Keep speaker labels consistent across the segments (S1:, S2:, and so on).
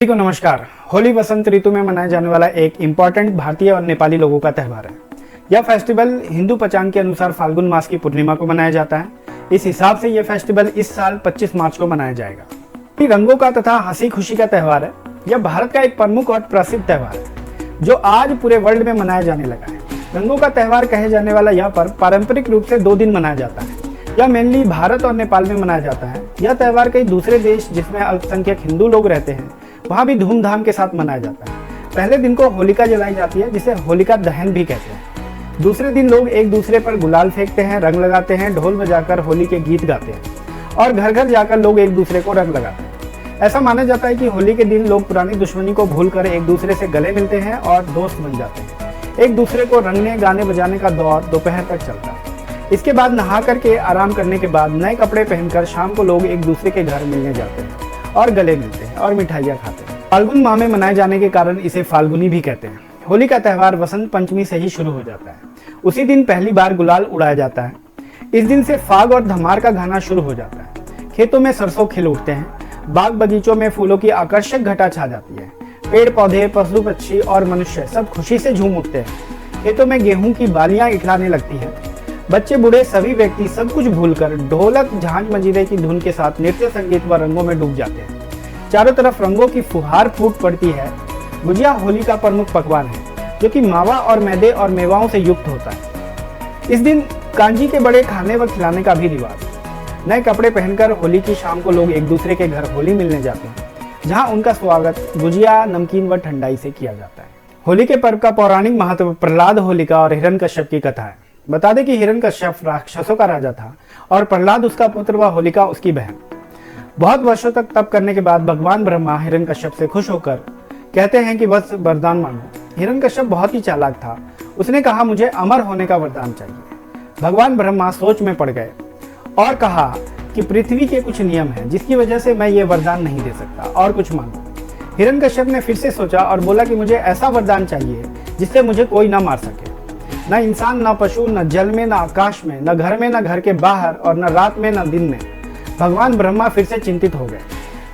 S1: सभी को नमस्कार। होली वसंत ऋतु में मनाया जाने वाला एक इम्पॉर्टेंट भारतीय और नेपाली लोगों का त्यौहार है। यह फेस्टिवल हिंदू पंचांग के अनुसार फाल्गुन मास की पूर्णिमा को मनाया जाता है। इस हिसाब से यह फेस्टिवल इस साल 25 मार्च को मनाया जाएगा। ये रंगों का तथा हंसी खुशी का त्यौहार है। यह भारत का एक प्रमुख और प्रसिद्ध त्यौहार है जो आज पूरे वर्ल्ड में मनाया जाने लगा है। रंगों का त्यौहार कहे जाने वाला यह पर्व पारंपरिक रूप से 2 दिन मनाया जाता है। यह मेनली भारत और नेपाल में मनाया जाता है। यह त्यौहार कई दूसरे देश जिसमें अल्पसंख्यक हिंदू लोग रहते हैं वहाँ भी धूमधाम के साथ मनाया जाता है। पहले दिन को होलिका जलाई जाती है जिसे होलिका दहन भी कहते हैं। दूसरे दिन लोग एक दूसरे पर गुलाल फेंकते हैं, रंग लगाते हैं, ढोल बजाकर होली के गीत गाते हैं और घर घर जाकर लोग एक दूसरे को रंग लगाते हैं। ऐसा माना जाता है कि होली के दिन लोग पुरानी दुश्मनी को भूलकर एक दूसरे से गले मिलते हैं और दोस्त बन जाते हैं। एक दूसरे को रंगने गाने बजाने का दौर दोपहर तक चलता है। इसके बाद नहा करके आराम करने के बाद नए कपड़े पहनकर शाम को लोग एक दूसरे के घर मिलने जाते हैं और गले मिलते हैं और मिठाइयाँ खाते हैं। फाल्गुन माह में मनाए जाने के कारण इसे फाल्गुनी भी कहते हैं। होली का त्यौहार वसंत पंचमी से ही शुरू हो जाता है। उसी दिन पहली बार गुलाल उड़ाया जाता है। इस दिन से फाग और धमार का गाना शुरू हो जाता है। खेतों में सरसों खिल उठते हैं। बाग बगीचों में फूलों की आकर्षक घटा छा जाती है। पेड़ पौधे, पशु पक्षी और मनुष्य सब खुशी से झूम उठते हैं। खेतों में गेहूं की बालियां इखलाने लगती है। बच्चे बूढ़े सभी व्यक्ति सब कुछ भूलकर ढोलक झांझ मंजीरे की धुन के साथ नृत्य संगीत व रंगों में डूब जाते हैं। चारों तरफ रंगों की फुहार फूट पड़ती है। गुजिया होली का प्रमुख पकवान है जो कि मावा और मैदे और मेवाओं से युक्त होता है। इस दिन कांजी के बड़े खाने व खिलाने का भी रिवाज है। नए कपड़े पहनकर होली की शाम को लोग एक दूसरे के घर होली मिलने जाते हैं जहां उनका स्वागत गुजिया, नमकीन व ठंडाई से किया जाता है। होली के पर्व का पौराणिक महत्व प्रहलाद, होलिका और हिरण्यकश्यप की कथा है। बता दें कि हिरण्यकश्यप राक्षसों का राजा था और प्रहलाद उसका पुत्र व होलिका उसकी बहन। बहुत वर्षों तक तप करने के बाद भगवान ब्रह्मा हिरण्यकश्यप से खुश होकर कहते हैं कि बस वरदान मांगो। हिरण्यकश्यप बहुत ही चालाक था। उसने कहा मुझे अमर होने का वरदान चाहिए। भगवान ब्रह्मा सोच में पड़ गए और कहा कि पृथ्वी के कुछ नियम हैं जिसकी वजह से मैं ये वरदान नहीं दे सकता और कुछ मांगो। हिरण्यकश्यप ने फिर से सोचा और बोला कि मुझे ऐसा वरदान चाहिए जिससे मुझे कोई ना मार सके। न इंसान, न पशु, न जल में, न आकाश में, न घर में, न घर के बाहर और न रात में, न दिन में। भगवान ब्रह्मा फिर से चिंतित हो गए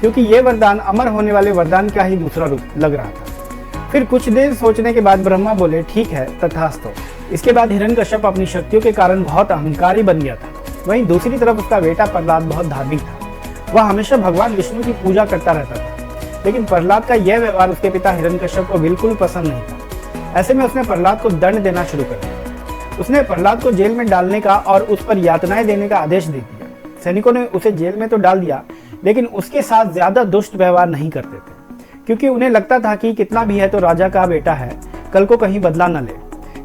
S1: क्योंकि ये वरदान अमर होने वाले वरदान का ही दूसरा रूप लग रहा था। फिर कुछ देर सोचने के बाद ब्रह्मा बोले ठीक है, तथास्तु। इसके बाद हिरण्यकश्यप अपनी शक्तियों के कारण बहुत अहंकारी बन गया था। वहीं दूसरी तरफ उसका बेटा प्रहलाद बहुत धार्मिक था। वह हमेशा भगवान विष्णु की पूजा करता रहता था। लेकिन प्रहलाद का यह व्यवहार उसके पिता हिरण्यकश्यप को बिल्कुल पसंद नहीं था। ऐसे में उसने प्रहलाद को दंड देना शुरू कर दिया। उसने प्रहलाद को जेल में डालने का और उस पर यातनाएं देने का आदेश दे दिया। सैनिकों ने उसे जेल में तो डाल दिया लेकिन उसके साथ ज्यादा दुष्ट व्यवहार नहीं करते थे क्योंकि उन्हें लगता था कि कितना भी है तो राजा का बेटा है, कल को कहीं बदला न ले।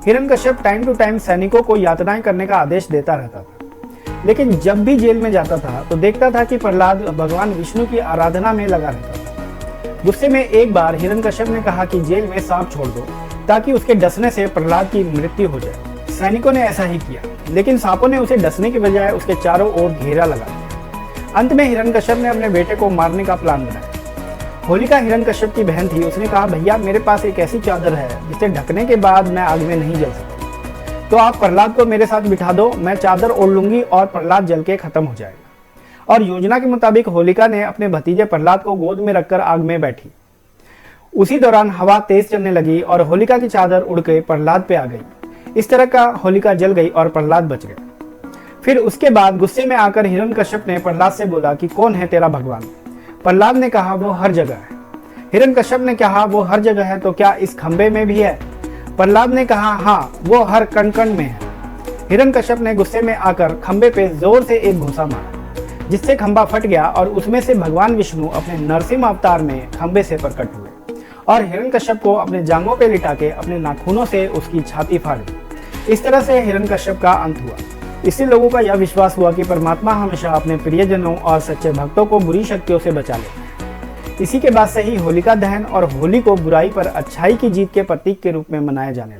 S1: हिरण्यकश्यप टाइम टू टाइम सैनिकों को यातनाएं करने का आदेश देता रहता था। लेकिन जब भी जेल में जाता था तो देखता था कि प्रहलाद भगवान विष्णु की आराधना में लगा रहता था। गुस्से में एक बार हिरण्यकश्यप ने कहा कि जेल में सांप छोड़ दो ताकि उसके डसने से प्रहलाद की मृत्यु हो जाए। सैनिकों ने ऐसा ही किया लेकिन सांपों ने उसे डसने के बजाय उसके चारों ओर घेरा लगा दिया। अंत में हिरण्यकश्यप ने अपने बेटे को मारने का प्लान बनाया। होलिका हिरण्यकश्यप की बहन थी। उसने कहा भैया मेरे पास एक ऐसी चादर है जिसे ढकने के बाद मैं आग में नहीं जल सकती, तो आप प्रहलाद को मेरे साथ बिठा दो, मैं चादर ओढ़ लूंगी और प्रहलाद जल के खत्म हो जाएगा। और योजना के मुताबिक होलिका ने अपने भतीजे प्रहलाद को गोद में रखकर आग में बैठी। उसी दौरान हवा तेज चलने लगी और होलिका की चादर उड़ के प्रहलाद पे आ गई। इस तरह का होलिका जल गई और प्रहलाद बच गया। फिर उसके बाद गुस्से में आकर हिरण्यकश्यप ने प्रहलाद से बोला कि कौन है तेरा भगवान। प्रहलाद ने कहा वो हर जगह है। हिरण्यकश्यप ने कहा वो हर जगह है तो क्या इस खंबे में भी है? प्रहलाद ने कहा हाँ, वो हर कण कण में है। हिरण्यकश्यप ने गुस्से में आकर खंबे पे जोर से एक घुसा मारा जिससे खंबा फट गया और उसमें से भगवान विष्णु अपने नरसिंह अवतार में खंबे से प्रकट हुए और हिरण्यकश्यप को अपने जांघों पे लिटा के अपने नाखूनों से उसकी छाती फाड़ दी। इस तरह से हिरण्यकश्यप का अंत हुआ। इससे लोगों का यह विश्वास हुआ कि परमात्मा हमेशा अपने प्रियजनों और सच्चे भक्तों को बुरी शक्तियों से बचा लेते हैं। इसी के बाद से ही होलिका दहन और होली को बुराई पर अच्छाई की जीत के प्रतीक के रूप में मनाया जाने लगा।